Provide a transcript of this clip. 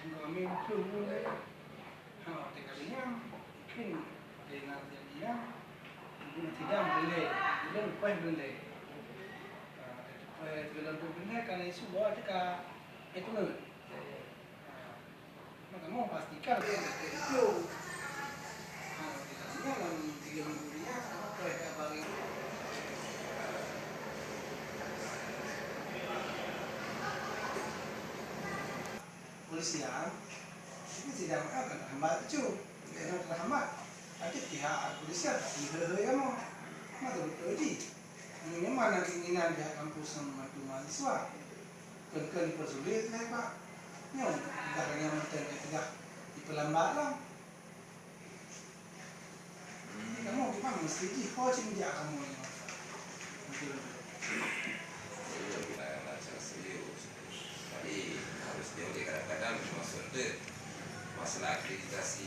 kami itu boleh. Tekadnya mungkin dengan jadinya mungkin tidak boleh, tidak lupa boleh. Kalau boleh karena isu bawa dekat itu nih. Maka mau pastikan itu. Tekadnya dalam 3 minggu ini apa bagi polisian ini tidak akan terhambat itu, karena terhambat. Nanti pihak polisian tidak kamu, betul di. Ini mana keinginan pihak kampus membantu mahasiswa? Kan dipersulit lah Pak. Nyong, caranya mereka tidak diperlambat lah. Kamu gimana mesti di coaching dia kamu ini? Jadi harus dioleh kadang-kadang masalah akreditasi.